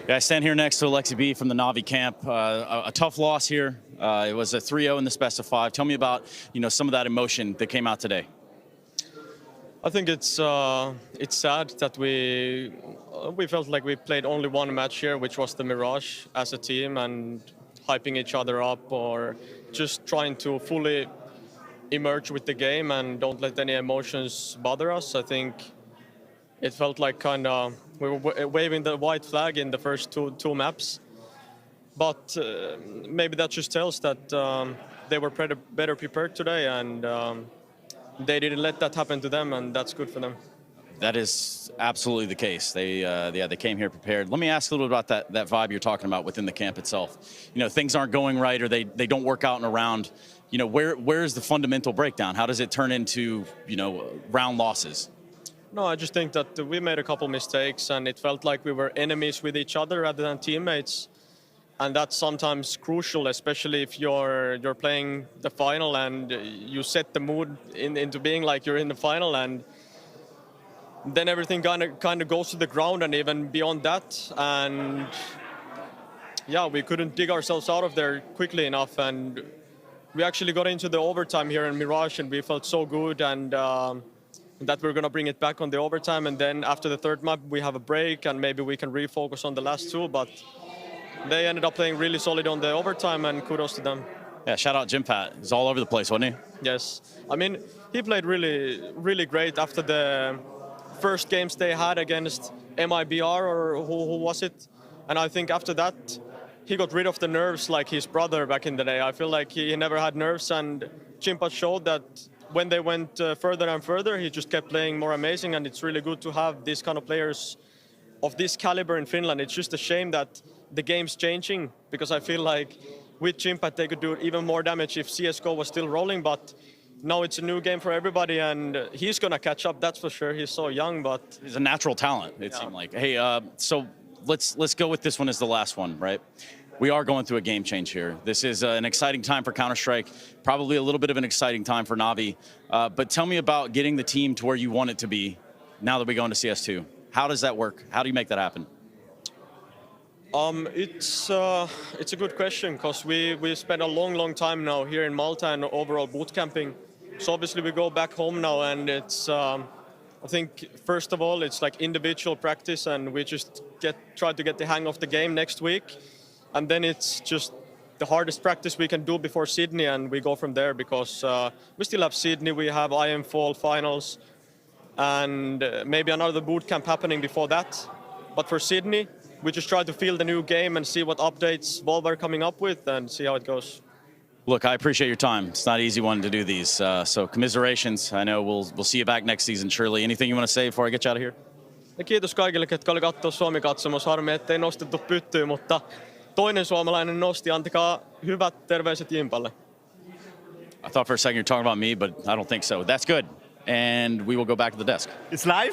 Yeah, I stand here next to Aleksib from the NAVI camp. A tough loss here. It was a 3-0 in this best of 5. Tell me about some of that emotion that came out today. I think it's sad that we felt like we played only one match here, which was the Mirage as a team, and hyping each other up or just trying to fully emerge with the game and don't let any emotions bother us. I think it felt like kind of we were waving the white flag in the first two maps, but maybe that just tells that they were better prepared today, and they didn't let that happen to them, and that's good for them. That is absolutely the case. They came here prepared. Let me ask a little bit about that vibe you're talking about within the camp itself. Things aren't going right, or they don't work out in a round. Where's the fundamental breakdown? How does it turn into round losses? No, I just think that we made a couple mistakes, and it felt like we were enemies with each other rather than teammates. And that's sometimes crucial, especially if you're playing the final and you set the mood into being like you're in the final, and then everything kind of goes to the ground and even beyond that. And yeah, we couldn't dig ourselves out of there quickly enough, and we actually got into the overtime here in Mirage, and we felt so good, and that we're going to bring it back on the overtime. And then after the third map, we have a break, and maybe we can refocus on the last two. But they ended up playing really solid on the overtime, and kudos to them. Yeah, shout out Jim Pat. He's all over the place, wasn't he? Yes. I mean, he played really, really great after the first games they had against MIBR, or who was it? And I think after that, he got rid of the nerves like his brother back in the day. I feel like he never had nerves, and Chimpa showed that when they went further and further, he just kept playing more amazing, and it's really good to have these kind of players of this caliber in Finland. It's just a shame that the game's changing, because I feel like with Chimpa they could do even more damage if CSGO was still rolling, but now it's a new game for everybody, and he's going to catch up, that's for sure. He's so young, but he's a natural talent, it seemed like. Hey, so let's go with this one as the last one, right? We are going through a game change here. This is an exciting time for Counter-Strike, probably a little bit of an exciting time for Navi. But tell me about getting the team to where you want it to be now that we go into CS2. How does that work? How do you make that happen? It's a good question, because we spent a long time now here in Malta and overall boot camping. So obviously we go back home now, and it's I think first of all it's like individual practice, and we just try to get the hang of the game next week. And then it's just the hardest practice we can do before Sydney, and we go from there, because we still have Sydney, we have IM Fall finals, and maybe another boot camp happening before that. But for Sydney, we just try to feel the new game and see what updates Valve are coming up with, and see how it goes. Look, I appreciate your time. It's not an easy one to do these, so commiserations. I know we'll see you back next season, surely. Anything you want to say before I get you out of here? Ja kiitos kaikille, ketkä oli katsoa Suomi-katsomus. Harmi, ettei nostettu pyttyä, mutta toinen suomalainen nosti. Antakaa hyvät terveiset Jimpalle. I thought for a second you were talking about me, but I don't think so. That's good. And we will go back to the desk. It's live?